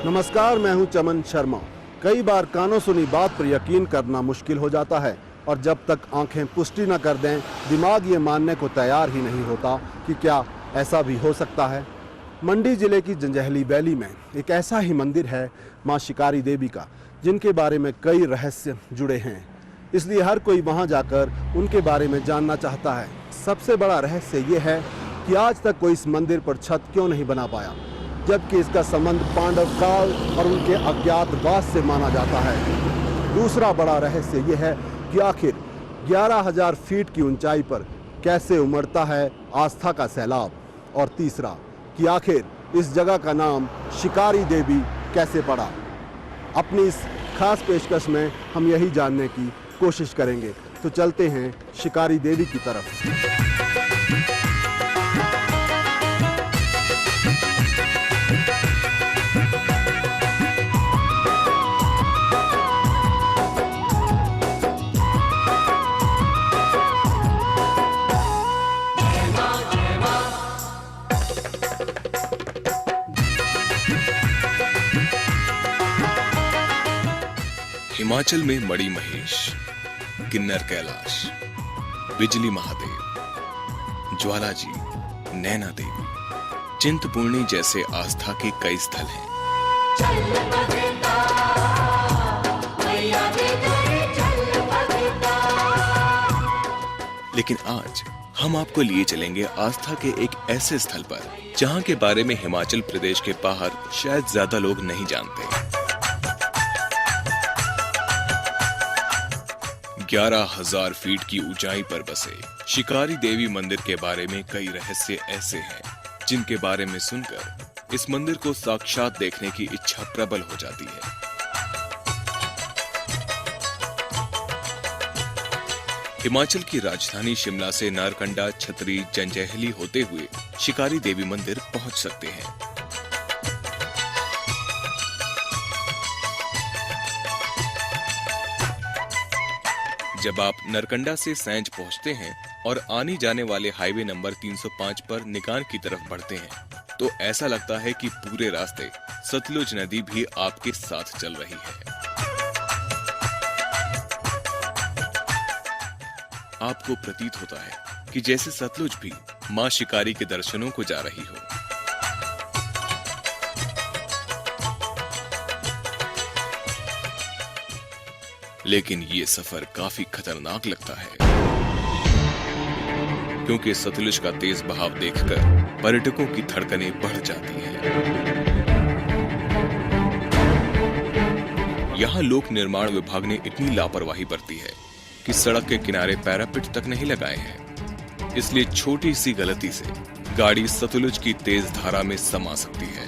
नमस्कार, मैं हूं चमन शर्मा। कई बार कानों सुनी बात पर यकीन करना मुश्किल हो जाता है और जब तक आंखें पुष्टि न कर दें, दिमाग ये मानने को तैयार ही नहीं होता कि क्या ऐसा भी हो सकता है। मंडी जिले की जंजैहली वैली में एक ऐसा ही मंदिर है मां शिकारी देवी का, जिनके बारे में कई रहस्य जुड़े हैं, इसलिए हर कोई वहां जाकर उनके बारे में जानना चाहता है। सबसे बड़ा रहस्य ये है कि आज तक कोई इस मंदिर पर छत क्यों नहीं बना पाया, जबकि इसका संबंध पांडव काल और उनके अज्ञातवास से माना जाता है। दूसरा बड़ा रहस्य ये है कि आखिर 11,000 फीट की ऊंचाई पर कैसे उमड़ता है आस्था का सैलाब, और तीसरा कि आखिर इस जगह का नाम शिकारी देवी कैसे पड़ा। अपनी इस खास पेशकश में हम यही जानने की कोशिश करेंगे, तो चलते हैं शिकारी देवी की तरफ। हिमाचल में मणि महेश, किन्नर कैलाश, बिजली महादेव, ज्वाला जी, नैना देवी, चिंतपूर्णी जैसे आस्था के कई स्थल हैं। लेकिन आज हम आपको लिए चलेंगे आस्था के एक ऐसे स्थल पर जहां के बारे में हिमाचल प्रदेश के बाहर शायद ज्यादा लोग नहीं जानते। 11,000 फीट की ऊंचाई पर बसे शिकारी देवी मंदिर के बारे में कई रहस्य ऐसे हैं जिनके बारे में सुनकर इस मंदिर को साक्षात देखने की इच्छा प्रबल हो जाती है। हिमाचल की राजधानी शिमला से नारकंडा, छतरी, जंजैहली होते हुए शिकारी देवी मंदिर पहुंच सकते हैं। जब आप नरकंडा से सैंज पहुंचते हैं और आने जाने वाले हाईवे नंबर 305 पर निकान की तरफ बढ़ते हैं, तो ऐसा लगता है कि पूरे रास्ते सतलुज नदी भी आपके साथ चल रही है। आपको प्रतीत होता है कि जैसे सतलुज भी मां शिकारी के दर्शनों को जा रही हो। लेकिन ये सफर काफी खतरनाक लगता है, क्योंकि सतलुज का तेज बहाव देखकर पर्यटकों की धड़कनें बढ़ जाती हैं। यहाँ लोक निर्माण विभाग ने इतनी लापरवाही बरती है कि सड़क के किनारे पैरापिट तक नहीं लगाए हैं, इसलिए छोटी सी गलती से गाड़ी सतलुज की तेज धारा में समा सकती है।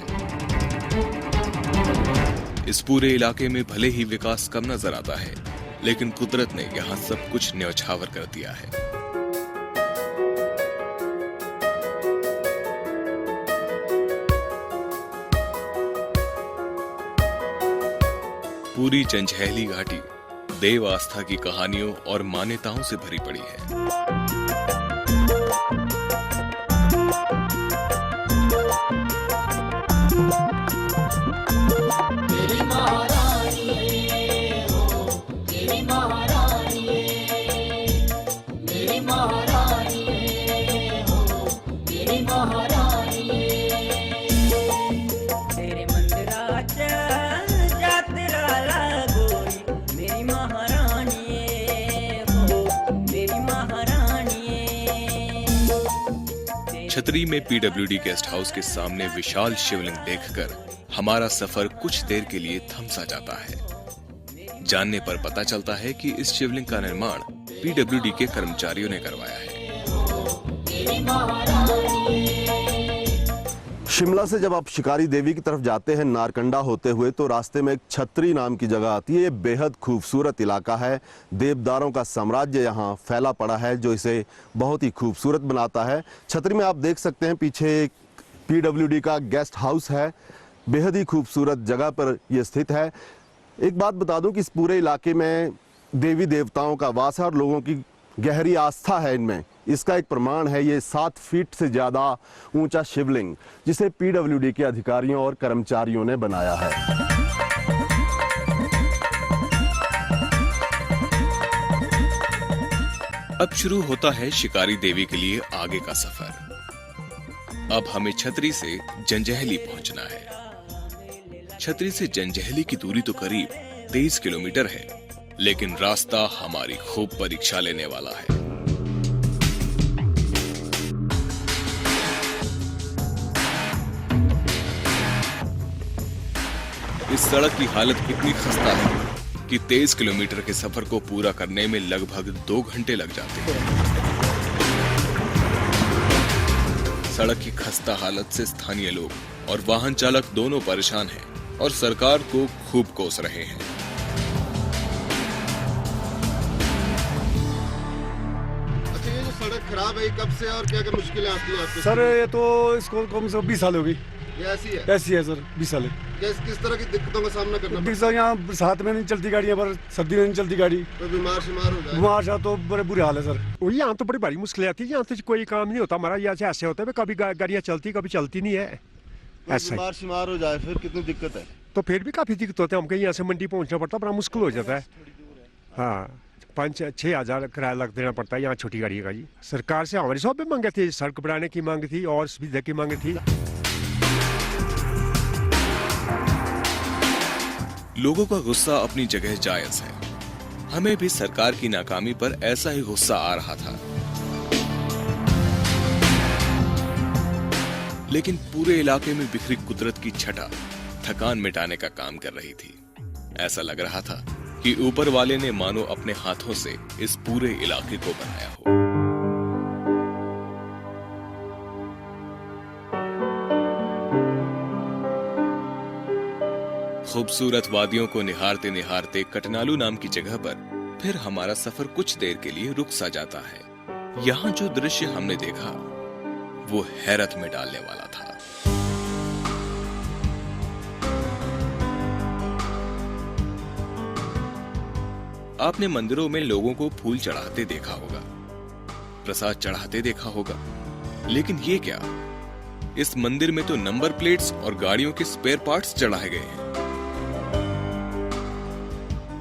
इस पूरे इलाके में भले ही विकास कम नजर आता है, लेकिन कुदरत ने यहाँ सब कुछ न्यौछावर कर दिया है। पूरी जंजैहली घाटी देव आस्था की कहानियों और मान्यताओं से भरी पड़ी है। छतरी में पीडब्ल्यूडी गेस्ट हाउस के सामने विशाल शिवलिंग देखकर हमारा सफर कुछ देर के लिए थम सा जाता है। जानने पर पता चलता है कि इस शिवलिंग का निर्माण पीडब्ल्यूडी के कर्मचारियों ने करवाया है। शिमला से जब आप शिकारी देवी की तरफ जाते हैं नारकंडा होते हुए, तो रास्ते में एक छतरी नाम की जगह आती है। ये बेहद खूबसूरत इलाका है। देवदारों का साम्राज्य यहाँ फैला पड़ा है, जो इसे बहुत ही खूबसूरत बनाता है। छतरी में आप देख सकते हैं पीछे एक पीडब्ल्यूडी का गेस्ट हाउस है। बेहद ही खूबसूरत जगह पर यह स्थित है। एक बात बता दूं कि इस पूरे इलाके में देवी देवताओं का वास है और लोगों की गहरी आस्था है इनमें। इसका एक प्रमाण है ये 7 फीट से ज़्यादा ऊंचा शिवलिंग, जिसे पीडब्ल्यूडी के अधिकारियों और कर्मचारियों ने बनाया है। अब शुरू होता है शिकारी देवी के लिए आगे का सफर। अब हमें छतरी से जंजैहली पहुंचना है। छतरी से जंजैहली की दूरी तो करीब 23 किलोमीटर है, लेकिन रास्ता हमारी खूब परीक्षा लेने वाला है। इस सड़क की हालत इतनी खस्ता है कि 23 किलोमीटर के सफर को पूरा करने में लगभग 2 घंटे लग जाते हैं। सड़क की खस्ता हालत से स्थानीय लोग और वाहन चालक दोनों परेशान हैं और सरकार को खूब कोस रहे हैं। अच्छा, ये जो सड़क खराब है, कब से और क्या क्या मुश्किलें आती हैं आपको? सर ये तो इसको कम से कम 20 साल होगी। ये ऐसी है सर 20 साल है। किस तरह की दिक्कतों का सामना करना पड़ता है? सर यहाँ बरसात में नहीं चलती गाड़ियाँ, पर सर्दी में नहीं चलती गाड़ी। कोई बीमार शिमार हो जाए? बीमार सा तो बड़े बुरे हाल है सर। यहाँ तो बड़ी बड़ी मुश्किलें आती है। यहाँ तो कोई काम नहीं होता हमारा। यहाँ से ऐसे होता है कभी गाड़ियाँ चलती कभी चलती नहीं है। ऐसा बीमार शिमार हो जाए फिर कितनी दिक्कत है? तो फिर भी काफ़ी दिक्कत होती है। हमको यहाँ से मंडी पहुँचना पड़ता है, बड़ा मुश्किल हो जाता है। हाँ, 5-6 हज़ार किराया लग देना पड़ता है यहाँ छोटी गाड़ी का जी। सरकार से हमारी सब भी मांगे थी, सड़क बनाने की मांग थी और सुविधा की मांग थी। लोगों का गुस्सा अपनी जगह जायज है। हमें भी सरकार की नाकामी पर ऐसा ही गुस्सा आ रहा था, लेकिन पूरे इलाके में बिखरी कुदरत की छटा थकान मिटाने का काम कर रही थी। ऐसा लग रहा था कि ऊपर वाले ने मानो अपने हाथों से इस पूरे इलाके को बनाया हो। खूबसूरत वादियों को निहारते निहारते कटनालू नाम की जगह पर फिर हमारा सफर कुछ देर के लिए रुक सा जाता है। यहाँ जो दृश्य हमने देखा वो हैरत में डालने वाला था। आपने मंदिरों में लोगों को फूल चढ़ाते देखा होगा, प्रसाद चढ़ाते देखा होगा, लेकिन ये क्या, इस मंदिर में तो नंबर प्लेट्स और गाड़ियों के स्पेयर पार्ट्स चढ़ाए गए हैं।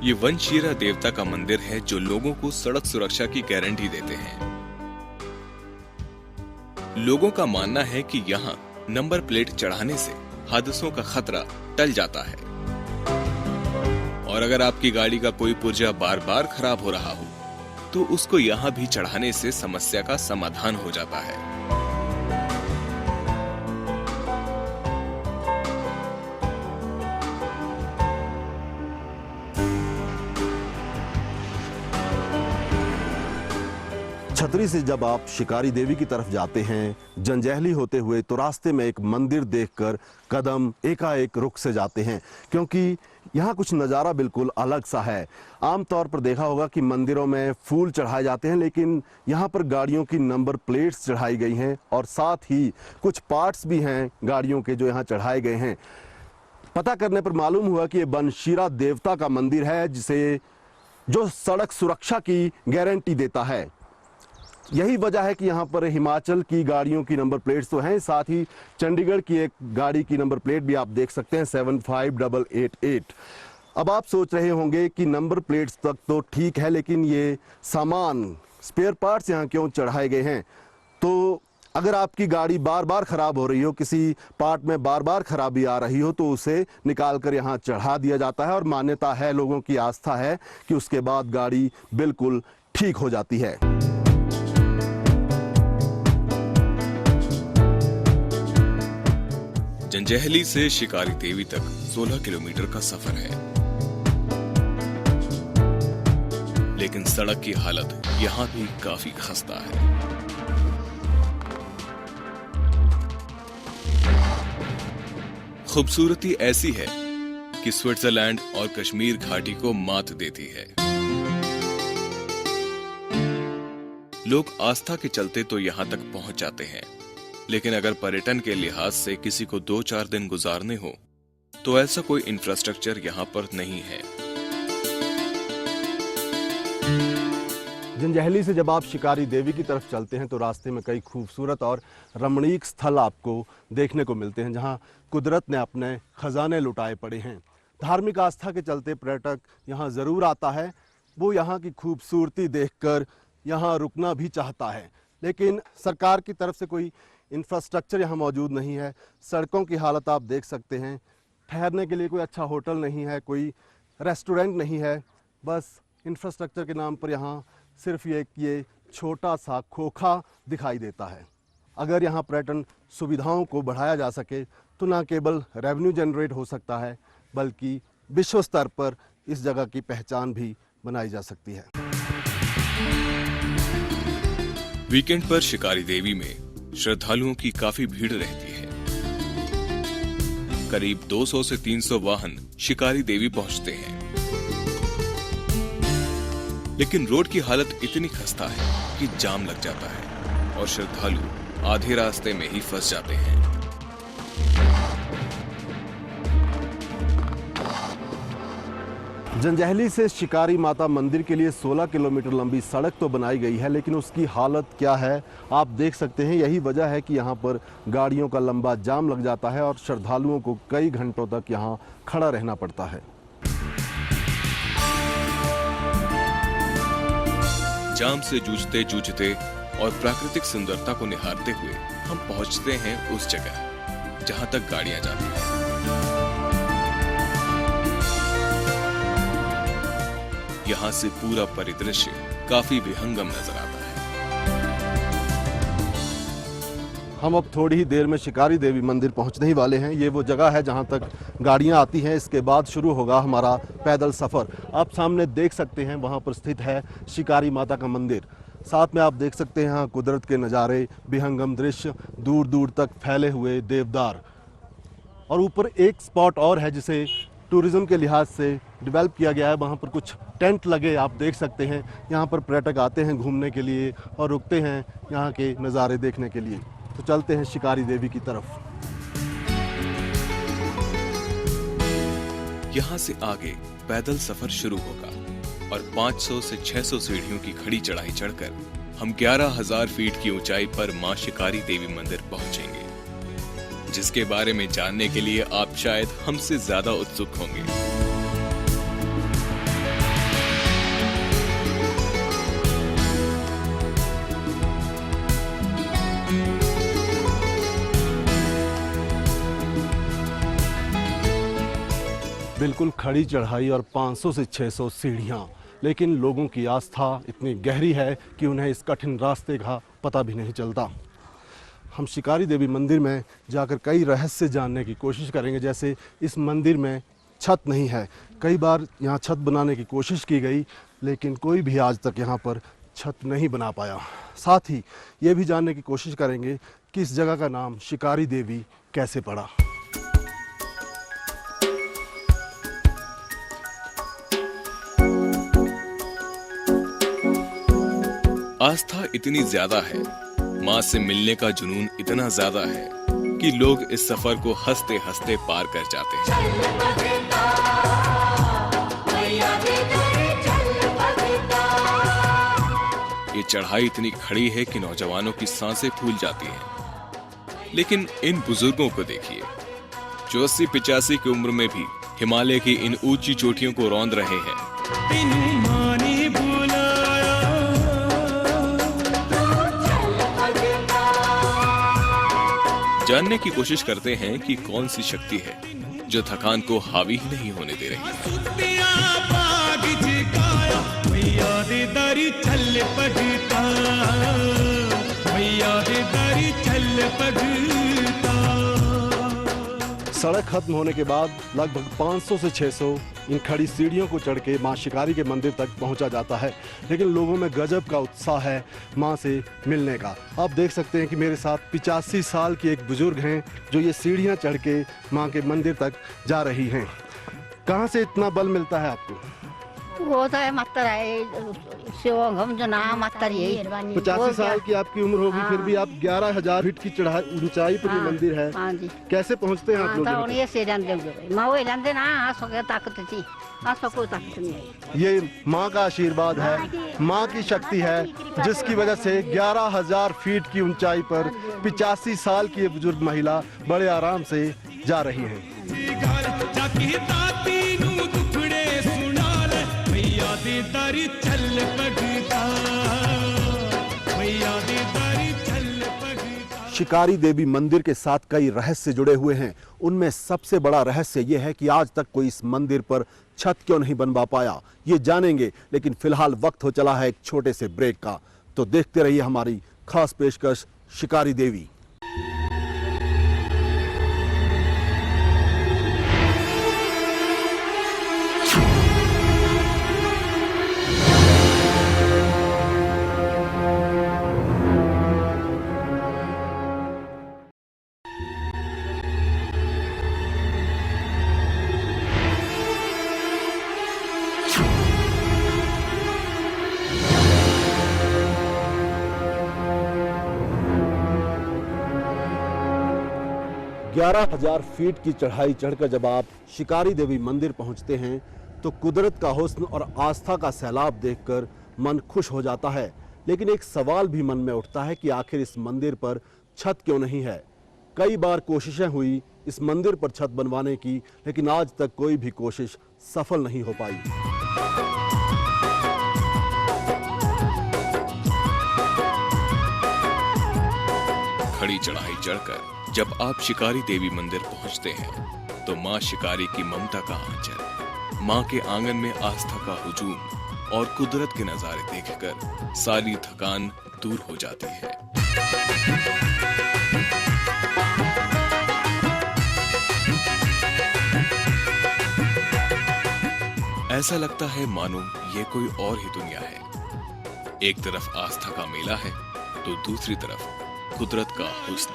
ये वनशीरा देवता का मंदिर है जो लोगों को सड़क सुरक्षा की गारंटी देते हैं। लोगों का मानना है कि यहाँ नंबर प्लेट चढ़ाने से हादसों का खतरा टल जाता है, और अगर आपकी गाड़ी का कोई पुर्जा बार बार खराब हो रहा हो तो उसको यहाँ भी चढ़ाने से समस्या का समाधान हो जाता है। छतरी से जब आप शिकारी देवी की तरफ जाते हैं जंजैहली होते हुए, तो रास्ते में एक मंदिर देखकर कदम एकाएक रुक से जाते हैं, क्योंकि यहाँ कुछ नज़ारा बिल्कुल अलग सा है। आमतौर पर देखा होगा कि मंदिरों में फूल चढ़ाए जाते हैं, लेकिन यहाँ पर गाड़ियों की नंबर प्लेट्स चढ़ाई गई हैं और साथ ही कुछ पार्ट्स भी हैं गाड़ियों के जो यहाँ चढ़ाए गए हैं। पता करने पर मालूम हुआ कि ये वनशीरा देवता का मंदिर है, जिसे जो सड़क सुरक्षा की गारंटी देता है। यही वजह है कि यहाँ पर हिमाचल की गाड़ियों की नंबर प्लेट्स तो हैं, साथ ही चंडीगढ़ की एक गाड़ी की नंबर प्लेट भी आप देख सकते हैं 75888। अब आप सोच रहे होंगे कि नंबर प्लेट्स तक तो ठीक है, लेकिन ये सामान स्पेयर पार्ट्स यहाँ क्यों चढ़ाए गए हैं? तो अगर आपकी गाड़ी बार बार ख़राब हो रही हो, किसी पार्ट में बार बार खराबी आ रही हो, तो उसे निकाल कर यहाँ चढ़ा दिया जाता है और मान्यता है, लोगों की आस्था है कि उसके बाद गाड़ी बिल्कुल ठीक हो जाती है। जंजैहली से शिकारी देवी तक 16 किलोमीटर का सफर है, लेकिन सड़क की हालत यहाँ भी काफी खस्ता है। खूबसूरती ऐसी है कि स्विट्जरलैंड और कश्मीर घाटी को मात देती है। लोग आस्था के चलते तो यहाँ तक पहुंच जाते हैं, लेकिन अगर पर्यटन के लिहाज से किसी को 2-4 दिन गुजारने हो तो ऐसा कोई इंफ्रास्ट्रक्चर यहाँ पर नहीं है। जंजैहली से जब आप शिकारी देवी की तरफ चलते हैं तो रास्ते में कई खूबसूरत और रमणीक स्थल आपको देखने को मिलते हैं जहां कुदरत ने अपने खजाने लुटाए पड़े हैं। धार्मिक आस्था के चलते पर्यटक यहां ज़रूर आता है, वो यहां की खूबसूरती देखकर यहां रुकना भी चाहता है, लेकिन सरकार की तरफ से कोई इंफ्रास्ट्रक्चर यहाँ मौजूद नहीं है। सड़कों की हालत आप देख सकते हैं, ठहरने के लिए कोई अच्छा होटल नहीं है, कोई रेस्टोरेंट नहीं है, बस इंफ्रास्ट्रक्चर के नाम पर यहाँ सिर्फ ये छोटा सा खोखा दिखाई देता है। अगर यहाँ पर्यटन सुविधाओं को बढ़ाया जा सके तो न केवल रेवेन्यू जनरेट हो सकता है बल्कि विश्व स्तर पर इस जगह की पहचान भी बनाई जा सकती है। वीकेंड पर शिकारी देवी में श्रद्धालुओं की काफी भीड़ रहती है। करीब 200 से 300 वाहन शिकारी देवी पहुंचते हैं, लेकिन रोड की हालत इतनी खस्ता है कि जाम लग जाता है और श्रद्धालु आधे रास्ते में ही फंस जाते हैं। जंजैहली से शिकारी माता मंदिर के लिए 16 किलोमीटर लंबी सड़क तो बनाई गई है, लेकिन उसकी हालत क्या है आप देख सकते हैं। यही वजह है कि यहाँ पर गाड़ियों का लंबा जाम लग जाता है और श्रद्धालुओं को कई घंटों तक यहाँ खड़ा रहना पड़ता है। जाम से जूझते जूझते और प्राकृतिक सुंदरता को निहारते हुए हम पहुंचते हैं उस जगह जहां तक गाड़ियां जाती हैं। यहां से पूरा परिदृश्य काफी विहंगम नजर आता है। हम अब थोड़ी ही देर में शिकारी देवी मंदिर पहुंचने ही वाले हैं। ये वो जगह है जहां तक गाड़ियां आती हैं, इसके बाद शुरू होगा हमारा पैदल सफ़र। आप सामने देख सकते हैं वहां पर स्थित है शिकारी माता का मंदिर। साथ में आप देख सकते हैं यहाँ कुदरत के नज़ारे, विहंगम दृश्य, दूर दूर तक फैले हुए देवदार। और ऊपर एक स्पॉट और है जिसे टूरिज़्म के लिहाज से डेवलप किया गया है। वहाँ पर कुछ टेंट लगे आप देख सकते हैं। यहाँ पर पर्यटक आते हैं घूमने के लिए और रुकते हैं यहाँ के नज़ारे देखने के लिए। तो चलते हैं शिकारी देवी की तरफ। यहाँ से आगे पैदल सफर शुरू होगा और 500 से 600 सीढ़ियों की खड़ी चढ़ाई चढ़कर हम 11,000 फीट की ऊंचाई पर मां शिकारी देवी मंदिर पहुंचेंगे, जिसके बारे में जानने के लिए आप शायद हमसे ज्यादा उत्सुक होंगे। बिल्कुल खड़ी चढ़ाई और 500 से 600 सीढ़ियाँ, लेकिन लोगों की आस्था इतनी गहरी है कि उन्हें इस कठिन रास्ते का पता भी नहीं चलता। हम शिकारी देवी मंदिर में जाकर कई रहस्य जानने की कोशिश करेंगे। जैसे इस मंदिर में छत नहीं है, कई बार यहाँ छत बनाने की कोशिश की गई लेकिन कोई भी आज तक यहाँ पर छत नहीं बना पाया। साथ ही ये भी जानने की कोशिश करेंगे कि इस जगह का नाम शिकारी देवी कैसे पड़ा। आस्था इतनी ज्यादा है, माँ से मिलने का जुनून इतना ज्यादा है कि लोग इस सफर को हंसते हंसते पार कर जाते हैं। ये चढ़ाई इतनी खड़ी है कि नौजवानों की सांसें फूल जाती हैं। लेकिन इन बुजुर्गों को देखिए जो 80-85 की उम्र में भी हिमालय की इन ऊंची चोटियों को रौंद रहे हैं। जानने की कोशिश करते हैं कि कौन सी शक्ति है जो थकान को हावी ही नहीं होने दे रही। सड़क खत्म होने के बाद लगभग 500 से 600 इन खड़ी सीढ़ियों को चढ़ के माँ शिकारी के मंदिर तक पहुँचा जाता है, लेकिन लोगों में गजब का उत्साह है माँ से मिलने का। आप देख सकते हैं कि मेरे साथ 85 साल की एक बुजुर्ग हैं जो ये सीढ़ियाँ चढ़ के माँ के मंदिर तक जा रही हैं। कहाँ से इतना बल मिलता है आपको? वो तो है मातर है शिव हम जो नाम मातर यही 85 साल की आपकी उम्र होगी, फिर भी आप 11,000 फीट की चढ़ाई ऊंचाई पर ये मंदिर है। हाँ जी कैसे पहुंचते हैं आप लोग यहाँ तो ये से जान दे माँ वो जान ना आस हो गया ताकत थी आस कोई ताकत नहीं है। तक? ये माँ का आशीर्वाद है, माँ की शक्ति है, जिसकी वजह से 11,000 फीट की ऊंचाई पर 85 साल की ये बुजुर्ग महिला बड़े आराम से जा रही है। शिकारी देवी मंदिर के साथ कई रहस्य जुड़े हुए हैं। उनमें सबसे बड़ा रहस्य यह है कि आज तक कोई इस मंदिर पर छत क्यों नहीं बनवा पाया, ये जानेंगे। लेकिन फिलहाल वक्त हो चला है एक छोटे से ब्रेक का, तो देखते रहिए हमारी खास पेशकश शिकारी देवी। ग्यारह 11,000 फीट की चढ़ाई चढ़कर जब आप शिकारी देवी मंदिर पहुंचते हैं तो कुदरत का हुस्न और आस्था का सैलाब देखकर मन खुश हो जाता है। लेकिन एक सवाल भी मन में उठता है कि आखिर इस मंदिर पर छत क्यों नहीं है। कई बार कोशिशें हुई इस मंदिर पर छत बनवाने की, लेकिन आज तक कोई भी कोशिश सफल नहीं हो पाई। खड़ी चढ़ाई चढ़कर जब आप शिकारी देवी मंदिर पहुंचते हैं तो मां शिकारी की ममता का आंचल, मां के आंगन में आस्था का हुजूम और कुदरत के नजारे देखकर सारी थकान दूर हो जाती है। ऐसा लगता है मानो ये कोई और ही दुनिया है। एक तरफ आस्था का मेला है तो दूसरी तरफ कुदरत का हुस्न।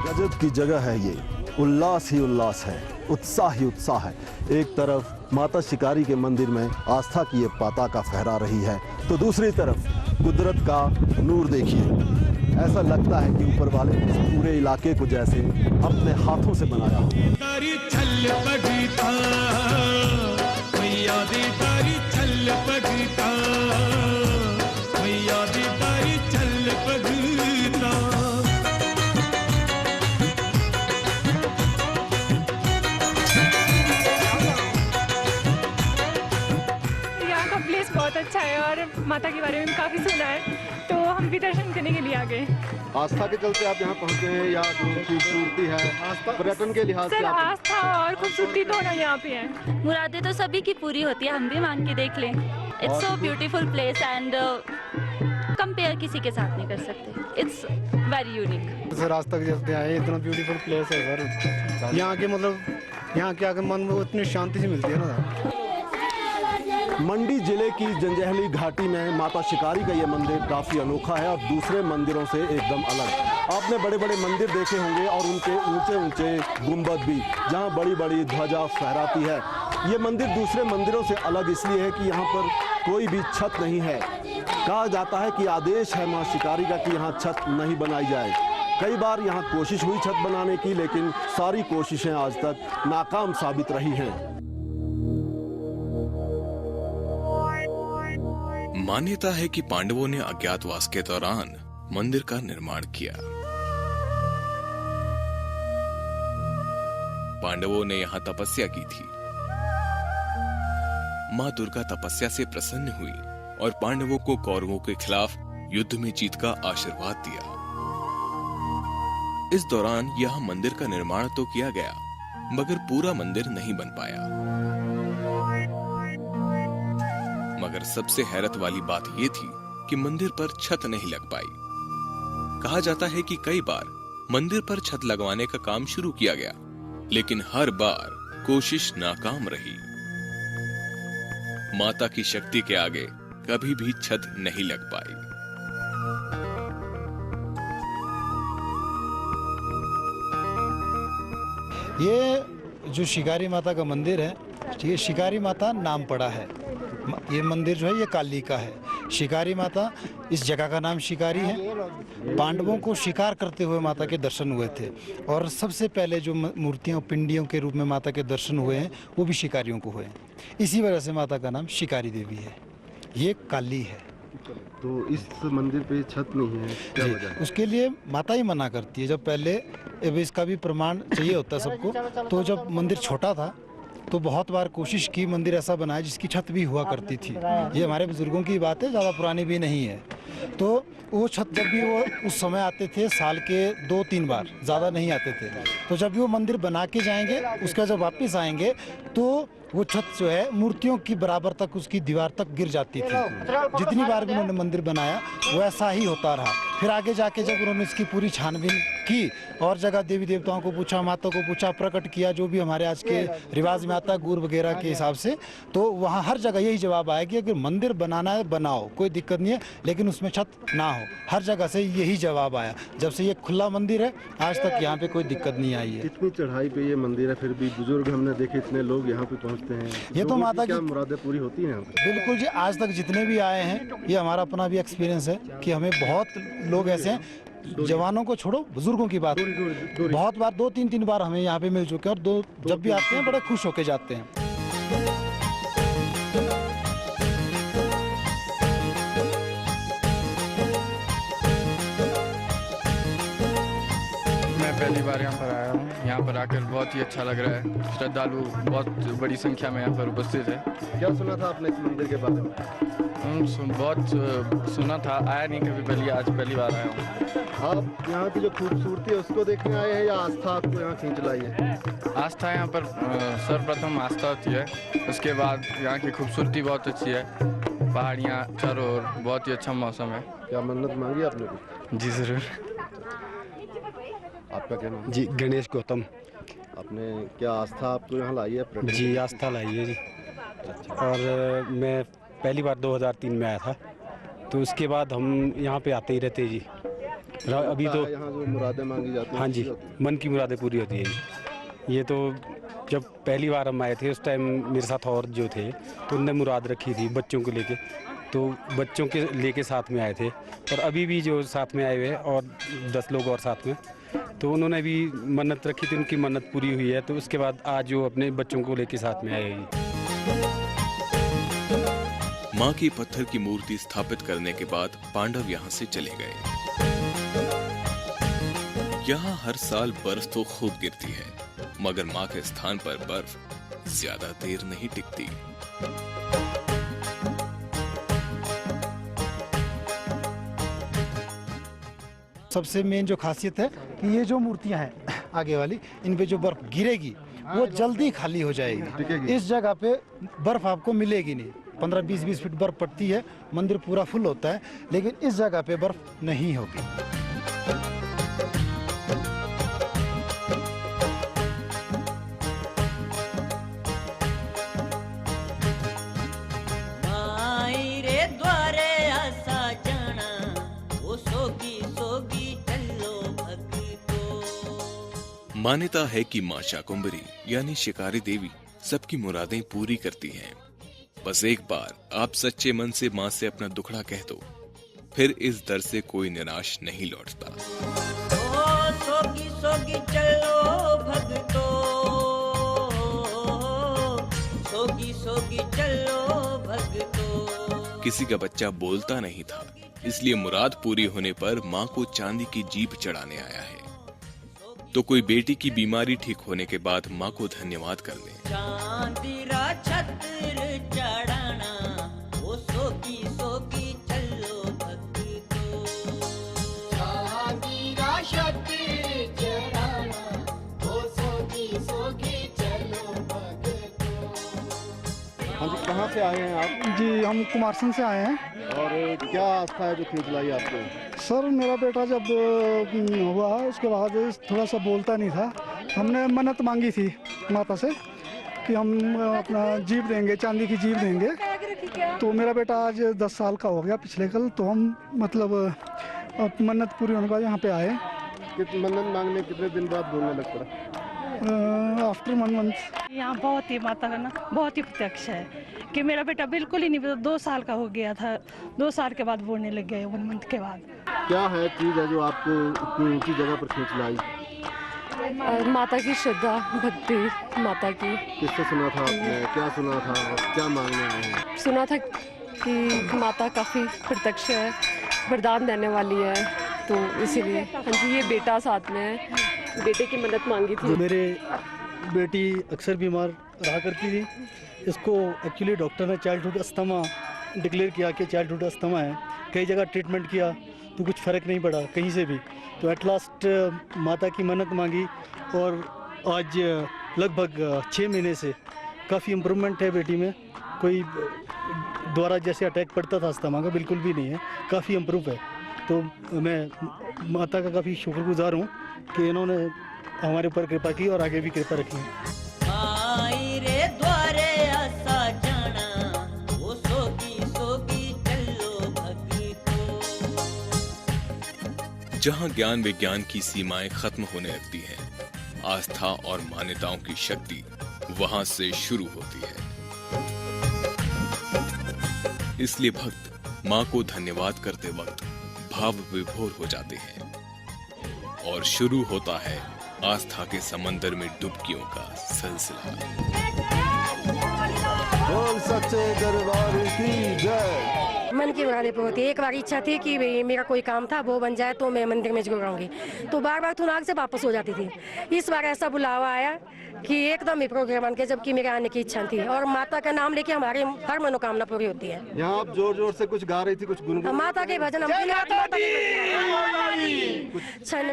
गजब की जगह है ये, उल्लास ही उल्लास है, उत्साह ही उत्साह है। एक तरफ माता शिकारी के मंदिर में आस्था की ये पताका फहरा रही है तो दूसरी तरफ कुदरत का नूर देखिए। ऐसा लगता है कि ऊपर वाले ने इस पूरे इलाके को जैसे अपने हाथों से बनाया हो। यहाँ का प्लेस बहुत अच्छा है और माता के बारे में काफ़ी सुना है, तो हम भी दर्शन करने के लिए आ गए। आस्था के चलते आप यहाँ पहुँचे हैं या जो खूबसूरती है पर्यटन के लिहाज से? सर आस्था और खूबसूरती दोनों यहाँ पे है। मुरादें तो सभी की पूरी होती है, हम भी मांग के देख लें। It's so beautiful place and compare किसी के साथ नहीं कर सकते। It's very unique. सर आज तक चलते आए, इतना ब्यूटीफुल प्लेस है सर। यहाँ के मतलब यहाँ के आकर मन में इतनी शांति से मिलती है ना। मंडी जिले की जंजैहली घाटी में माता शिकारी का ये मंदिर काफी अनोखा है और दूसरे मंदिरों से एकदम अलग। आपने बड़े बड़े मंदिर देखे होंगे और उनके ऊंचे ऊंचे गुंबद भी, जहां बड़ी बड़ी ध्वजा फहराती है। ये मंदिर दूसरे मंदिरों से अलग इसलिए है कि यहाँ पर कोई भी छत नहीं है। कहा जाता है कि आदेश है माँ शिकारी का कि यहाँ छत नहीं बनाई जाए। कई बार यहाँ कोशिश हुई छत बनाने की, लेकिन सारी कोशिशें आज तक नाकाम साबित रही हैं। मान्यता है कि पांडवों ने अज्ञातवास के दौरान मंदिर का निर्माण किया। पांडवों ने यहाँ तपस्या की थी। मां दुर्गा तपस्या से प्रसन्न हुई और पांडवों को कौरवों के खिलाफ युद्ध में जीत का आशीर्वाद दिया। इस दौरान यह मंदिर का निर्माण तो किया गया, मगर पूरा मंदिर नहीं बन पाया। मगर सबसे हैरत वाली बात यह थी कि मंदिर पर छत नहीं लग पाई। कहा जाता है कि कई बार मंदिर पर छत लगवाने का काम शुरू किया गया, लेकिन हर बार कोशिश नाकाम रही। माता की शक्ति के आगे कभी भी छत नहीं लग पाई। ये जो शिकारी माता का मंदिर है, ये शिकारी माता नाम पड़ा है। ये मंदिर जो है ये काली का है। शिकारी माता, इस जगह का नाम शिकारी है। पांडवों को शिकार करते हुए माता के दर्शन हुए थे और सबसे पहले जो मूर्तियाँ पिंडियों के रूप में माता के दर्शन हुए हैं वो भी शिकारियों को हुए हैं। इसी वजह से माता का नाम शिकारी देवी है। ये काली है। तो इस मंदिर पे छत नहीं है, क्या वजह है? उसके लिए माता ही मना करती है। जब पहले अब इसका भी प्रमाण चाहिए होता है सबको, तो जब मंदिर छोटा था तो बहुत बार कोशिश की मंदिर ऐसा बनाया जिसकी छत भी हुआ करती थी। ये हमारे बुजुर्गों की बात है, ज़्यादा पुरानी भी नहीं है। तो वो छत जब भी वो उस समय आते थे साल के 2-3 बार, ज़्यादा नहीं आते थे, तो जब भी वो मंदिर बना के जाएंगे उसका जब वापस आएंगे तो वो छत जो है मूर्तियों की बराबर तक उसकी दीवार तक गिर जाती थी। जितनी बार भी उन्होंने मंदिर बनाया वैसा ही होता रहा। फिर आगे जाके जब उन्होंने इसकी पूरी छानबीन की और जगह देवी देवताओं को पूछा, माता को पूछा, प्रकट किया, जो भी हमारे आज के रिवाज में आता है गुर वगैरह के हिसाब से, तो वहाँ हर जगह यही जवाब आया कि अगर मंदिर बनाना है बनाओ, कोई दिक्कत नहीं है, लेकिन उसमें छत ना हो। हर जगह से यही जवाब आया। जब से ये खुला मंदिर है आज तक यहाँ पे कोई दिक्कत नहीं आई है। इतनी चढ़ाई पे ये मंदिर है, फिर भी बुजुर्ग हमने देखे इतने लोग यहाँ पे पहुँचते हैं। ये तो माता क्या की मुरादें पूरी होती हैं यहाँ पे? बिल्कुल जी, आज तक जितने भी आए हैं, ये हमारा अपना भी एक्सपीरियंस है कि हमें बहुत लोग ऐसे हैं, जवानों को छोड़ो बुजुर्गों की बात, बहुत बार 2-3 बार हमें यहाँ पे मिल चुके हैं और जब भी आते हैं बड़े खुश होके जाते हैं। मैं पहली बार यहाँ पर आया हूँ। यहाँ पर आकर बहुत ही अच्छा लग रहा है। श्रद्धालु बहुत बड़ी संख्या में यहाँ पर उपस्थित है। क्या सुना था आपने इस मंदिर के बारे में? बहुत सुना था, आया नहीं कभी, पहली बार आया हूँ। आप यहाँ की जो खूबसूरती है उसको देखने आए हैं या आस्था आपको यहाँ खींच लाई है? आस्था यहाँ पर सर्वप्रथम आस्था होती है, उसके बाद यहाँ की खूबसूरती बहुत अच्छी है। पहाड़ियाँ चारों ओर, बहुत ही अच्छा मौसम है। क्या मन्नत मांगी आपने कुछ? जी ज़रूर। आपका क्या नाम? जी गणेश गौतम। आपने क्या आस्था आपको यहाँ लाई है? जी आस्था लाई है जी। और मैं पहली बार 2003 में आया था, तो उसके बाद हम यहाँ पे आते ही रहते जी। अभी तो यहाँ जो मुरादें मांगी जाती हैं, हाँ जी, मन की मुरादें पूरी होती है जी। ये तो जब पहली बार हम आए थे उस टाइम मेरे साथ और जो थे तो उनने मुराद रखी थी बच्चों को लेके, तो बच्चों के लेके साथ में आए थे। और अभी भी जो साथ में आए हुए हैं और 10 लोग और साथ में, तो उन्होंने भी मन्नत रखी थी, उनकी मन्नत पूरी हुई है। तो उसके बाद आज जो अपने बच्चों को लेके साथ में आए हैं। मां की पत्थर की मूर्ति स्थापित करने के बाद पांडव यहां से चले गए। यहाँ हर साल बर्फ तो खूब गिरती है, मगर मां के स्थान पर बर्फ ज्यादा देर नहीं टिकती। सबसे मेन जो खासियत है कि ये जो मूर्तियां हैं आगे वाली, इन पे जो बर्फ गिरेगी वो जल्दी खाली हो जाएगी। इस जगह पे बर्फ आपको मिलेगी नहीं। 15-20 फीट बर्फ पड़ती है, मंदिर पूरा फुल होता है, लेकिन इस जगह पे बर्फ नहीं होगी। मान्यता है कि मां शाकुंभरी यानी शिकारी देवी सबकी मुरादें पूरी करती हैं। बस एक बार आप सच्चे मन से मां से अपना दुखड़ा कह दो, फिर इस दर से कोई निराश नहीं लौटता। सोगी सोगी चलो भगतो, सोगी सोगी चलो भगतो। किसी का बच्चा बोलता नहीं था, इसलिए मुराद पूरी होने पर मां को चांदी की जीभ चढ़ाने आया है। तो कोई बेटी की बीमारी ठीक होने के बाद मां को धन्यवाद करने, चांदीरा छत्र चढ़ाना, ओ सोगी सोगी चलो भगतो। चांदीरा छत्र चढ़ाना, ओ सोगी सोगी चलो भगतो। हाँ जी, कहाँ से आए हैं आप? जी हम कुमारसंग से आए हैं। और क्या आस्था है जो खींच लाई आपको? सर मेरा बेटा जब हुआ उसके बाद थोड़ा सा बोलता नहीं था, हमने मन्नत मांगी थी माता से कि हम अपना जीभ देंगे, चांदी की जीभ देंगे। तो मेरा बेटा आज 10 साल का हो गया पिछले कल, तो हम मतलब मन्नत पूरी होने के बाद यहाँ पे आए। मन्नत मांगने कितने दिन बाद बोलने लग पड़ा? After 1 month. यहाँ बहुत ही माता का ना बहुत ही प्रत्यक्ष है कि मेरा बेटा बिल्कुल ही नहीं, 2 साल का हो गया था, 2 साल के बाद बोलने लग गया 1 मंथ के बाद। क्या है चीज़ है जो आपको इतनी ऊंची जगह पर खींच लाई? माता की श्रद्धा, भक्ति माता की। किससे सुना था आपने, क्या सुना था और क्या मांगने आए हैं? सुना था कि माता काफ़ी प्रत्यक्ष है, वरदान देने वाली है, तो इसीलिए हाँ जी, ये बेटा साथ में है, बेटे की मदद मांगी थी। मेरे बेटी अक्सर बीमार रहा करती थी, इसको एक्चुअली डॉक्टर ने चाइल्डहुड अस्थमा डिक्लेयर किया कि चाइल्डहुड अस्थमा है। कई जगह ट्रीटमेंट किया तो कुछ फ़र्क नहीं पड़ा कहीं से भी, तो एट लास्ट माता की मन्नत मांगी और आज लगभग 6 महीने से काफ़ी इम्प्रूवमेंट है बेटी में। कोई द्वारा जैसे अटैक पड़ता था अस्थमा का बिल्कुल भी नहीं है, काफ़ी इम्प्रूव है। तो मैं माता का काफ़ी शुक्रगुजार हूँ कि इन्होंने हमारे ऊपर कृपा की और आगे भी कृपा रखी। आई रे द्वारे आसा जाना, वो सोगी सोगी चलो भक्तो। जहां ज्ञान विज्ञान की सीमाएं खत्म होने लगती हैं, आस्था और मान्यताओं की शक्ति वहां से शुरू होती है। इसलिए भक्त मां को धन्यवाद करते वक्त भाव विभोर हो जाते हैं और शुरू होता है आस्था के समंदर में डुबकियों का सिलसिला। बोल सच्चे दरबार की जय। मन की मुरादें पूरी होती है। एक बार इच्छा थी कि भाई मेरा कोई काम था वो बन जाए तो मैं मंदिर में जरूर आऊँगी, तो बार बार थुनाग से वापस हो जाती थी। इस बार ऐसा बुलावा आया कि एकदम ही प्रोग्राम बन के, जबकि मेरे आने की इच्छा थी, और माता का नाम लेके हमारी हर मनोकामना पूरी होती है। यहाँ आप जोर जोर से कुछ गा रही थी, कुछ गुनगुन। माता के भजन हम छन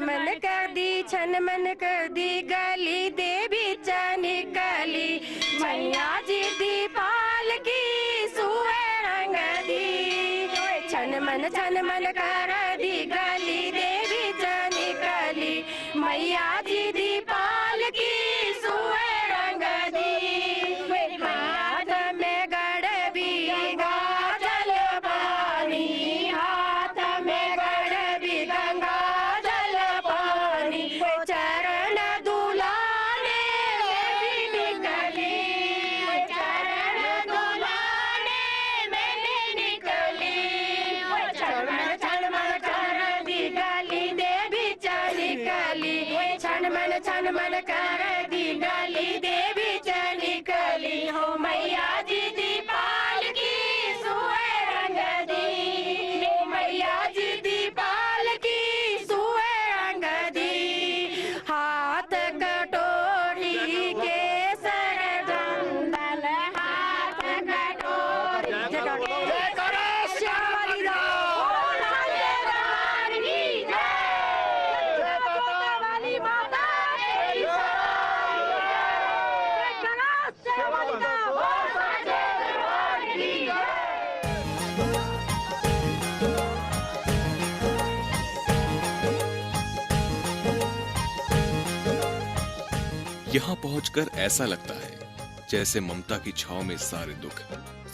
मन कर दी गली देवी चनी कली, मैया जी दीपाल की सुए रंग दी। छन मन कर दी गली देवी चनी कली, मैया जी दीपाल की सुए रंग दी। हाथ में गड़बी गंगा जल पानी, हाथ में गड़बी गंगा जल पानी, चरण दुलाने में निकली, चरण दुलाने में निकली। छन मन कर दी गली देवी चली कली, छन मन कर दी गली देवी चली कली, हो मैया जी दीपाल की सुए रंग दी, मैया जी दीपाल की सुए रंग दी। हाथ कटोरी के सर दंडल, हाथ कटोरी जय करो श्यामली वाली माता की यहाँ पहुंचकर ऐसा लगता है जैसे ममता की छाव में सारे दुख,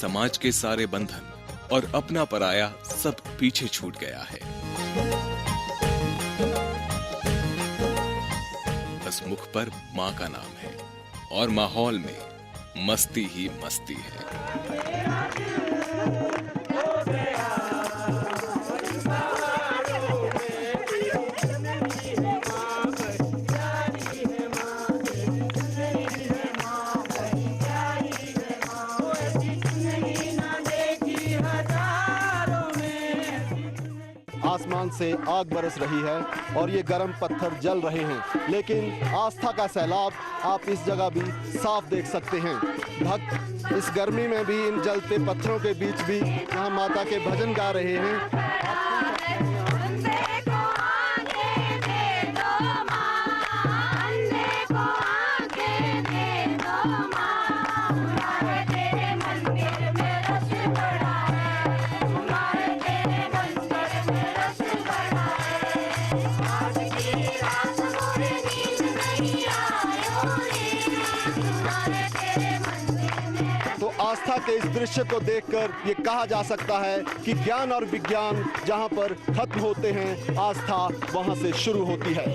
समाज के सारे बंधन और अपना पराया सब पीछे छूट गया है। बस मुख पर मां का नाम है और माहौल में मस्ती ही मस्ती है। आसमान से आग बरस रही है और ये गर्म पत्थर जल रहे हैं, लेकिन आस्था का सैलाब आप इस जगह भी साफ देख सकते हैं। भक्त इस गर्मी में भी इन जलते पत्थरों के बीच भी यहाँ माता के भजन गा रहे हैं। तो आस्था के इस दृश्य को देखकर ये कहा जा सकता है कि ज्ञान और विज्ञान जहाँ पर खत्म होते हैं, आस्था वहाँ से शुरू होती है।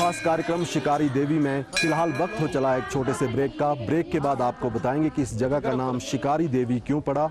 खास कार्यक्रम शिकारी देवी में फिलहाल वक्त हो चला एक छोटे से ब्रेक का। ब्रेक के बाद आपको बताएंगे कि इस जगह का नाम शिकारी देवी क्यों पड़ा।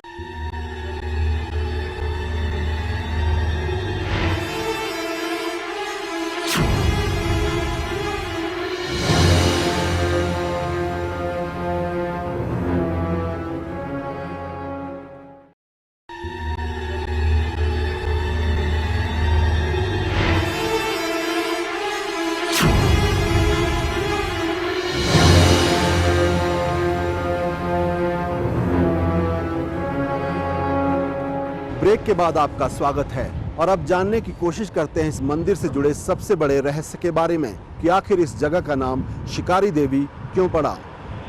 ब्रेक के बाद आपका स्वागत है और अब जानने की कोशिश करते हैं इस मंदिर से जुड़े सबसे बड़े रहस्य के बारे में कि आखिर इस जगह का नाम शिकारी देवी क्यों पड़ा।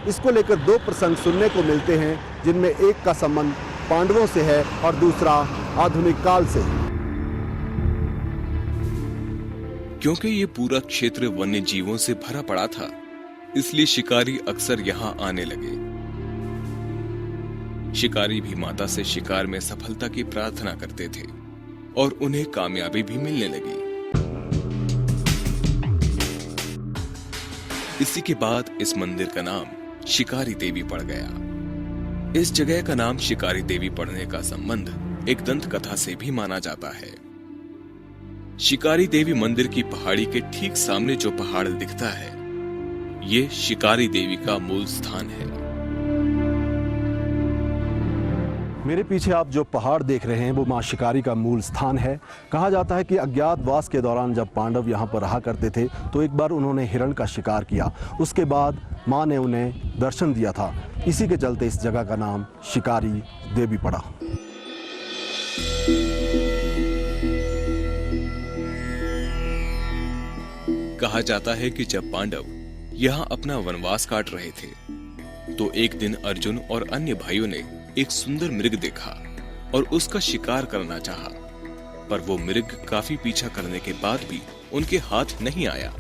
इसको लेकर दो प्रसंग सुनने को मिलते हैं, जिनमें एक का संबंध पांडवों से है और दूसरा आधुनिक काल से। क्योंकि ये पूरा क्षेत्र वन्य जीवों से भरा पड़ा था, इसलिए शिकारी अक्सर यहाँ आने लगे। शिकारी भी माता से शिकार में सफलता की प्रार्थना करते थे और उन्हें कामयाबी भी मिलने लगी। इसी के बाद इस मंदिर का नाम शिकारी देवी पड़ गया। इस जगह का नाम शिकारी देवी पड़ने का संबंध एक दंत कथा से भी माना जाता है। शिकारी देवी मंदिर की पहाड़ी के ठीक सामने जो पहाड़ दिखता है, ये शिकारी देवी का मूल स्थान है। मेरे पीछे आप जो पहाड़ देख रहे हैं वो मां शिकारी का मूल स्थान है। कहा जाता है कि अज्ञातवास के दौरान जब पांडव यहाँ पर रहा करते थे तो एक बार उन्होंने हिरण का शिकार किया। उसके बाद मां ने उन्हें दर्शन दिया था। इसी के चलते इस जगह का नाम शिकारी देवी पड़ा। कहा जाता है कि जब पांडव यहाँ अपना वनवास काट रहे थे तो एक दिन अर्जुन और अन्य भाइयों ने एक सुंदर मृग देखा और उसका शिकार करना चाहा, पर वो मृग काफी पीछा करने के बाद भी उनके हाथ नहीं आया।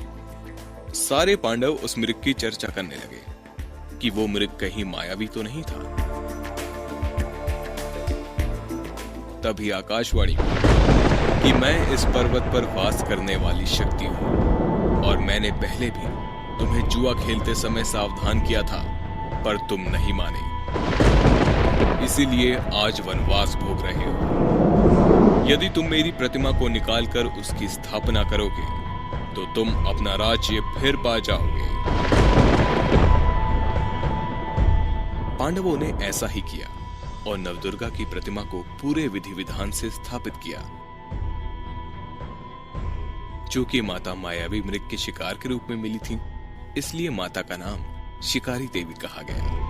सारे पांडव उस मृग की चर्चा करने लगे कि वो मृग कहीं मायावी तो नहीं था। तभी आकाशवाणी हुई कि मैं इस पर्वत पर वास करने वाली शक्ति हूँ और मैंने पहले भी तुम्हें जुआ खेलते समय सावधान किया था, पर तुम नहीं माने, इसीलिए आज वनवास भोग रहे हो। यदि तुम मेरी प्रतिमा को निकालकर उसकी स्थापना करोगे तो तुम अपना राज्य फिर पा जाओगे। पांडवों ने ऐसा ही किया और नवदुर्गा की प्रतिमा को पूरे विधि विधान से स्थापित किया। चूंकि माता मायावी मृग के शिकार के रूप में मिली थी, इसलिए माता का नाम शिकारी देवी कहा गया।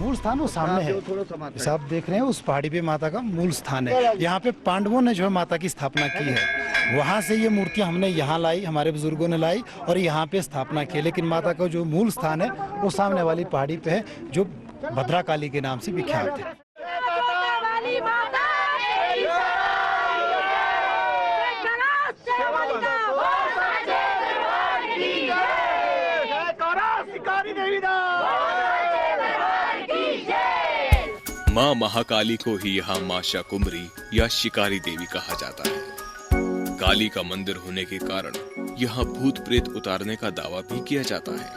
मूल स्थान वो सामने है, जैसा आप देख रहे हैं उस पहाड़ी पे माता का मूल स्थान है। यहाँ पे पांडवों ने जो है माता की स्थापना की है। वहाँ से ये मूर्तियाँ हमने यहाँ लाई, हमारे बुजुर्गों ने लाई और यहाँ पे स्थापना की। लेकिन माता का जो मूल स्थान है वो सामने वाली पहाड़ी पे है, जो भद्राकाली के नाम से विख्यात है। मां महाकाली को ही यहाँ मां शाकुंभरी या शिकारी देवी कहा जाता है। काली का मंदिर होने के कारण यहाँ भूत प्रेत उतारने का दावा भी किया जाता है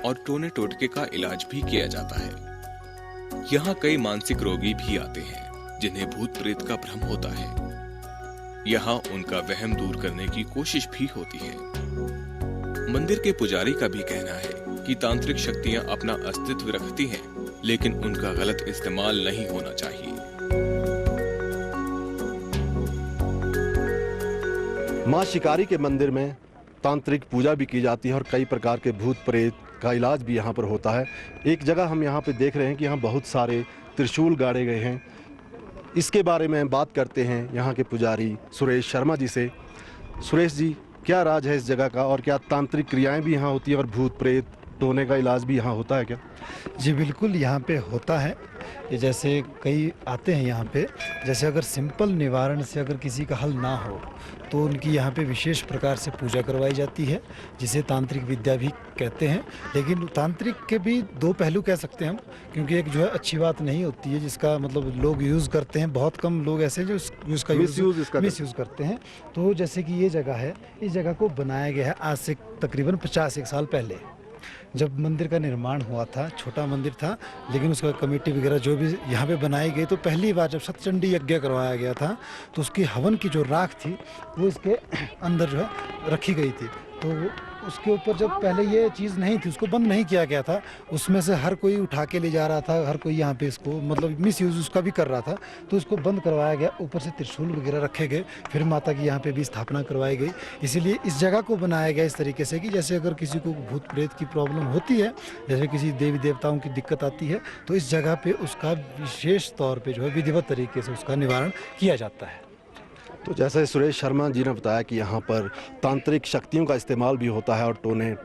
और टोने टोटके का इलाज भी किया जाता है। यहाँ कई मानसिक रोगी भी आते हैं जिन्हें भूत प्रेत का भ्रम होता है। यहाँ उनका वहम दूर करने की कोशिश भी होती है। मंदिर के पुजारी का भी कहना है कि तांत्रिक शक्तियां अपना अस्तित्व रखती हैं, लेकिन उनका गलत इस्तेमाल नहीं होना चाहिए। मां शिकारी के मंदिर में तांत्रिक पूजा भी की जाती है और कई प्रकार के भूत प्रेत का इलाज भी यहाँ पर होता है। एक जगह हम यहाँ पे देख रहे हैं कि यहाँ बहुत सारे त्रिशूल गाड़े गए हैं। इसके बारे में बात करते हैं यहाँ के पुजारी सुरेश शर्मा जी से। सुरेश जी, क्या राज है इस जगह का और क्या तांत्रिक क्रियाएं भी यहाँ होती हैं और भूत प्रेत टोने का इलाज भी यहाँ होता है क्या? जी बिल्कुल, यहाँ पे होता है। ये जैसे कई आते हैं यहाँ पे, जैसे अगर सिंपल निवारण से अगर किसी का हल ना हो तो उनकी यहाँ पे विशेष प्रकार से पूजा करवाई जाती है, जिसे तांत्रिक विद्या भी कहते हैं। लेकिन तांत्रिक के भी दो पहलू कह सकते हैं हम, क्योंकि एक जो है अच्छी बात नहीं होती है जिसका मतलब लोग यूज़ करते हैं। बहुत कम लोग ऐसे जो उसका मिसयूज़ करते हैं। तो जैसे कि ये जगह है, इस जगह को बनाया गया है आज से तकरीबन 50 साल पहले, जब मंदिर का निर्माण हुआ था। छोटा मंदिर था, लेकिन उसका कमेटी वगैरह जो भी यहाँ पे बनाई गई, तो पहली बार जब सतचंडी यज्ञ करवाया गया था तो उसकी हवन की जो राख थी वो इसके अंदर जो है रखी गई थी। तो उसके ऊपर जब पहले ये चीज़ नहीं थी, उसको बंद नहीं किया गया था, उसमें से हर कोई उठा के ले जा रहा था, हर कोई यहाँ पे इसको मतलब मिस यूज़ उसका भी कर रहा था। तो इसको बंद करवाया गया, ऊपर से त्रिशूल वगैरह रखे गए, फिर माता की यहाँ पे भी स्थापना करवाई गई। इसीलिए इस जगह को बनाया गया इस तरीके से कि जैसे अगर किसी को भूत प्रेत की प्रॉब्लम होती है, जैसे किसी देवी देवताओं की दिक्कत आती है, तो इस जगह पर उसका विशेष तौर पर जो है विधिवत तरीके से उसका निवारण किया जाता है। तो जैसे सुरेश शर्मा जी ने बताया कि यहाँ पर तांत्रिक शक्तियों का इस्तेमाल भी होता है और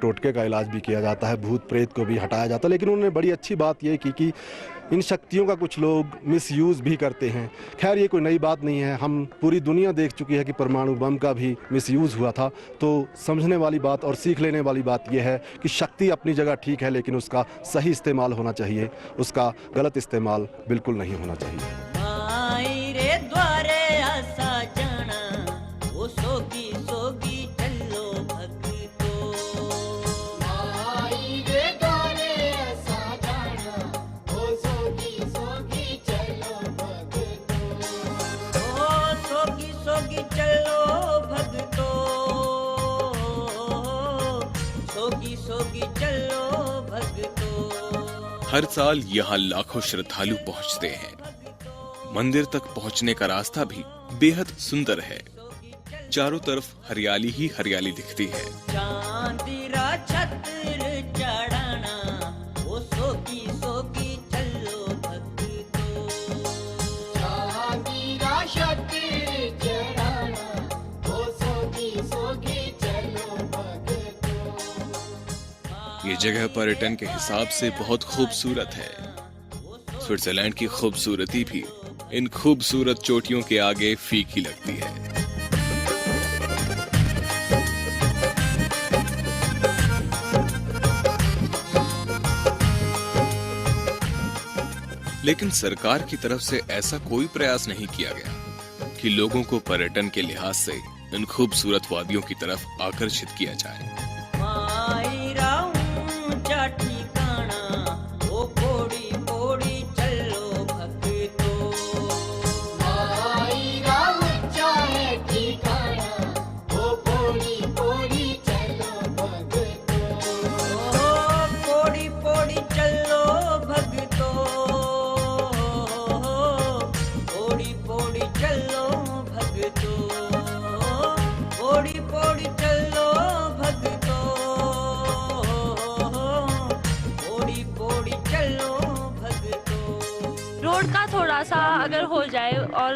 टोटके का इलाज भी किया जाता है, भूत प्रेत को भी हटाया जाता है। लेकिन उन्होंने बड़ी अच्छी बात ये की कि इन शक्तियों का कुछ लोग मिसयूज़ भी करते हैं। खैर ये कोई नई बात नहीं है, हम पूरी दुनिया देख चुकी है कि परमाणु बम का भी मिसयूज़ हुआ था। तो समझने वाली बात और सीख लेने वाली बात यह है कि शक्ति अपनी जगह ठीक है, लेकिन उसका सही इस्तेमाल होना चाहिए, उसका गलत इस्तेमाल बिल्कुल नहीं होना चाहिए। माई रे द्वारे आसा जाना, ओ सोगी सोगी चलो भक्तो। माई रे द्वारे आसा जाना, ओ सोगी सोगी चलो भक्तो। ओ सोगी सोगी चलो भक्तो, सोगी सोगी चलो भक्तो। हर साल यहाँ लाखों श्रद्धालु पहुँचते हैं। मंदिर तक पहुंचने का रास्ता भी बेहद सुंदर है। चारों तरफ हरियाली ही हरियाली दिखती है। चांदीरा छत्र चढ़ाना, ओ सोगी सोगी चलो भक्तो। चांदीरा छत्र चढ़ाना, ओ सोगी सोगी चलो भक्तो। ये जगह पर्यटन के हिसाब से बहुत खूबसूरत है। स्विट्जरलैंड की खूबसूरती भी इन खूबसूरत चोटियों के आगे फीकी लगती है। लेकिन सरकार की तरफ से ऐसा कोई प्रयास नहीं किया गया कि लोगों को पर्यटन के लिहाज से इन खूबसूरत वादियों की तरफ आकर्षित किया जाए। माई राऊं जाठी काना, ओ कोड़ी कोड़ी चलो भक्तो। माई राऊं चाहे ठिकाना, ओ कोड़ी कोड़ी चलो भक्तो। ओ कोड़ी कोड़ी चलो भक्तो, कोड़ी कोड़ी चलो भक्तो, कोड़ी कोड़ी चलो भक्तो, कोड़ी कोड़ी चलो भक्तो। रोड का थोड़ा सा अगर हो जाए और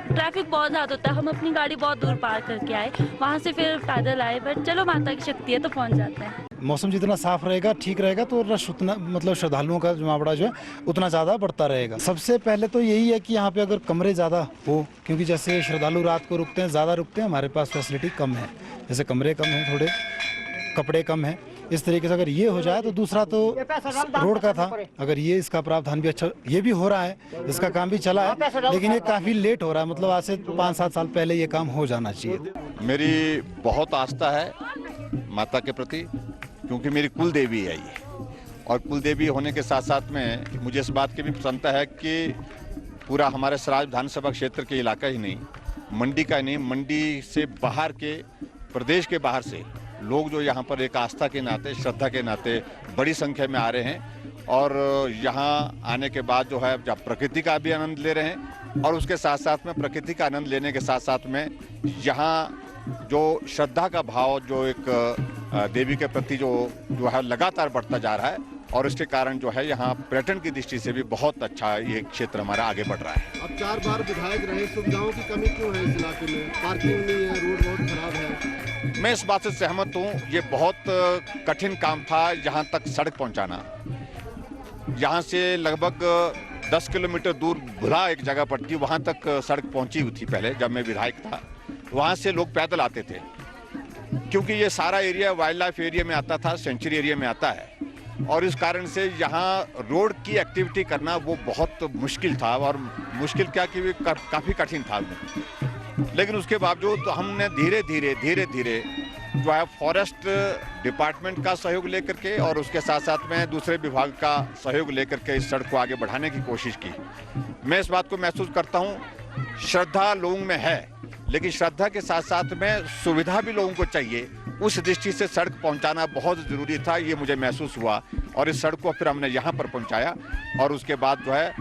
ट्रैफिक बहुत ज़्यादा होता है, हम अपनी गाड़ी बहुत दूर पार करके आए, वहाँ से फिर पैदल आए, बट चलो माता की शक्ति है तो पहुँच जाते हैं। मौसम जितना साफ रहेगा, ठीक रहेगा, तो रश उतना मतलब श्रद्धालुओं का जमावड़ा जो है उतना ज़्यादा बढ़ता रहेगा। सबसे पहले तो यही है कि यहाँ पे अगर कमरे ज़्यादा हो, क्योंकि जैसे श्रद्धालु रात को रुकते हैं, ज़्यादा रुकते हैं, हमारे पास फैसिलिटी कम है, जैसे कमरे कम हैं, थोड़े कपड़े कम हैं। इस तरीके से अगर ये हो जाए तो दूसरा तो रोड का था, अगर ये इसका प्रावधान भी अच्छा, ये भी हो रहा है, इसका काम भी चला है, लेकिन ये काफ़ी लेट हो रहा है, मतलब आज से 5-7 साल पहले ये काम हो जाना चाहिए। मेरी बहुत आस्था है माता के प्रति, क्योंकि मेरी कुल देवी है ये, और कुल देवी होने के साथ साथ में मुझे इस बात की भी प्रसन्नता है कि पूरा हमारे सराज विधानसभा क्षेत्र के इलाका ही नहीं, मंडी का नहीं, मंडी से बाहर के, प्रदेश के बाहर से लोग जो यहाँ पर एक आस्था के नाते, श्रद्धा के नाते बड़ी संख्या में आ रहे हैं, और यहाँ आने के बाद जो है जब प्रकृति का भी आनंद ले रहे हैं, और उसके साथ साथ में प्रकृति का आनंद लेने के साथ साथ में यहाँ जो श्रद्धा का भाव जो एक देवी के प्रति जो है लगातार बढ़ता जा रहा है, और इसके कारण जो है यहाँ पर्यटन की दृष्टि से भी बहुत अच्छा ये क्षेत्र हमारा आगे बढ़ रहा है। अब 4 बार विधायक रहे, सुविधाओं की कमी क्यों है इस इलाके में? पार्किंग नहीं है, रोड बहुत खराब है। मैं इस बात से सहमत हूँ, ये बहुत कठिन काम था यहाँ तक सड़क पहुँचाना। यहाँ से लगभग 10 किलोमीटर दूर भुला एक जगह पड़ती, वहाँ तक सड़क पहुँची हुई थी पहले जब मैं विधायक था। वहाँ से लोग पैदल आते थे, क्योंकि ये सारा एरिया वाइल्ड लाइफ एरिया में आता था, सेंचुरी एरिया में आता है, और इस कारण से यहाँ रोड की एक्टिविटी करना वो बहुत मुश्किल था, और मुश्किल क्या कि काफ़ी कठिन था। लेकिन उसके बावजूद हमने धीरे धीरे जो है फॉरेस्ट डिपार्टमेंट का सहयोग लेकर के और उसके साथ साथ में दूसरे विभाग का सहयोग लेकर के इस सड़क को आगे बढ़ाने की कोशिश की। मैं इस बात को महसूस करता हूँ, श्रद्धा लोगों में है, लेकिन श्रद्धा के साथ साथ में सुविधा भी लोगों को चाहिए। उस दृष्टि से सड़क पहुंचाना बहुत ज़रूरी था, ये मुझे महसूस हुआ, और इस सड़क को फिर हमने यहाँ पर पहुंचाया। और उसके बाद जो है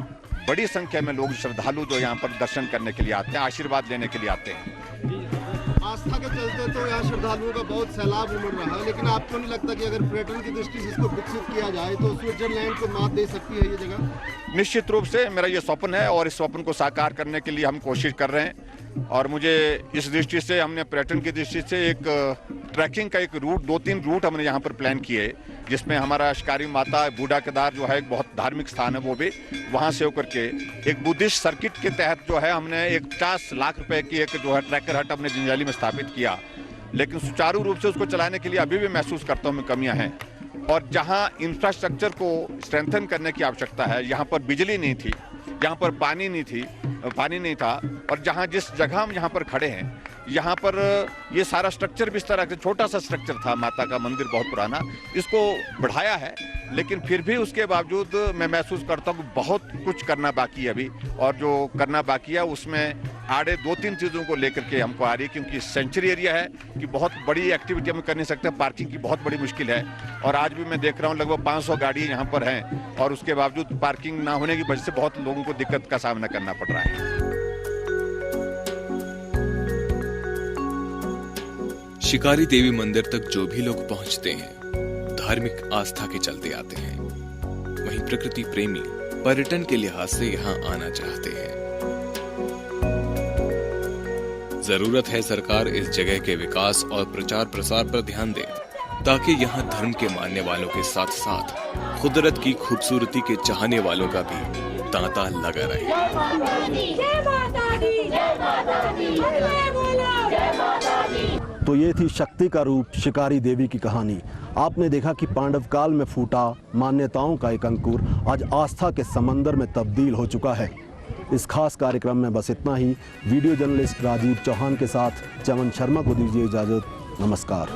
बड़ी संख्या में लोग श्रद्धालु जो यहाँ पर दर्शन करने के लिए आते हैं, आशीर्वाद लेने के लिए आते हैं। आस्था के चलते तो यहाँ श्रद्धालुओं का बहुत सैलाब उमड़ रहा है, लेकिन आपको नहीं लगता कि अगर पर्यटन की दृष्टि से इसको विकसित किया जाए तो स्विट्जरलैंड को मात दे सकती है ये जगह? निश्चित रूप से मेरा ये स्वप्न है, और इस स्वप्न को साकार करने के लिए हम कोशिश कर रहे हैं। और मुझे इस दृष्टि से हमने पर्यटन की दृष्टि से एक ट्रैकिंग का एक रूट, 2-3 रूट हमने यहाँ पर प्लान किए, जिसमें हमारा शिकारी माता बूढ़ा केदार जो है एक बहुत धार्मिक स्थान है, वो भी वहाँ से होकर के एक बुद्धिस्ट सर्किट के तहत जो है हमने एक 50 लाख रुपए की एक जो है ट्रैकर हट अपने जंजाली में स्थापित किया। लेकिन सुचारू रूप से उसको चलाने के लिए अभी भी महसूस करता हूँ मैं कमियाँ हैं, और जहाँ इंफ्रास्ट्रक्चर को स्ट्रेंथन करने की आवश्यकता है, यहाँ पर बिजली नहीं थी, यहाँ पर पानी नहीं था, और जहाँ जिस जगह हम यहाँ पर खड़े हैं, यहाँ पर ये सारा स्ट्रक्चर भी इस तरह से छोटा सा स्ट्रक्चर था, माता का मंदिर बहुत पुराना, इसको बढ़ाया है, लेकिन फिर भी उसके बावजूद मैं महसूस करता हूँ कि बहुत कुछ करना बाकी है अभी, और जो करना बाकी है उसमें आड़े 2-3 चीज़ों को लेकर के हमको आ रही है, क्योंकि सेंचुरी एरिया है कि बहुत बड़ी एक्टिविटी हम कर नहीं सकते, पार्किंग की बहुत बड़ी मुश्किल है। और आज भी मैं देख रहा हूँ लगभग 500 गाड़ी यहाँ पर हैं, और उसके बावजूद पार्किंग ना होने की वजह से बहुत लोगों को दिक्कत का सामना करना पड़ रहा है। शिकारी देवी मंदिर तक जो भी लोग पहुंचते हैं, धार्मिक आस्था के चलते आते हैं। वहीं प्रकृति प्रेमी पर्यटन के लिहाज से यहाँ आना चाहते हैं। जरूरत है सरकार इस जगह के विकास और प्रचार प्रसार पर ध्यान दे, ताकि यहाँ धर्म के मानने वालों के साथ साथ कुदरत की खूबसूरती के चाहने वालों का भी तांता लगा रहे। तो ये थी शक्ति का रूप शिकारी देवी की कहानी। आपने देखा कि पांडव काल में फूटा मान्यताओं का एक अंकुर आज आस्था के समंदर में तब्दील हो चुका है। इस खास कार्यक्रम में बस इतना ही। वीडियो जर्नलिस्ट राजीव चौहान के साथ चमन शर्मा को दीजिए इजाज़त। नमस्कार।